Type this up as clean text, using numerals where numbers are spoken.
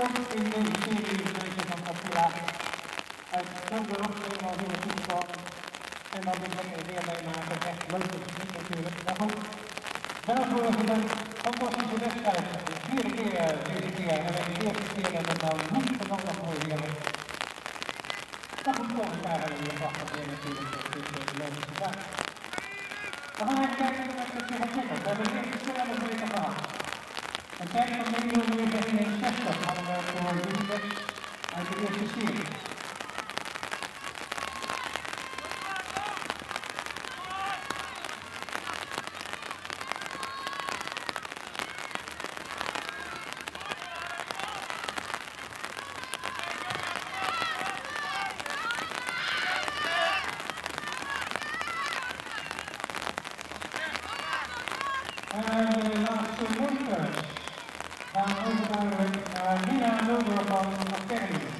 ook in deze serie deze van Attila uit Tilburg helemaal weer toegekomen. En dan dit lekker weer meemaken. Echt leuk dat het niet natuurlijk. Maar goed, wel voor een fantastische wedstrijd. De vierde keer en de eerste keer dat het nou niet genomen wordt weer. Maar goed, volgend jaar hebben we weer wachten weer natuurlijk. Dat is de logische zaak. We gaan even kijken hoe het zich ontwikkelt. We hebben weer verschillende weken gehad. Een tijd van 1961 hadden we voor Utrecht uit de eerste serie. En de laatste moeite gaan overduidelijk naar Nina Mulder van Academy.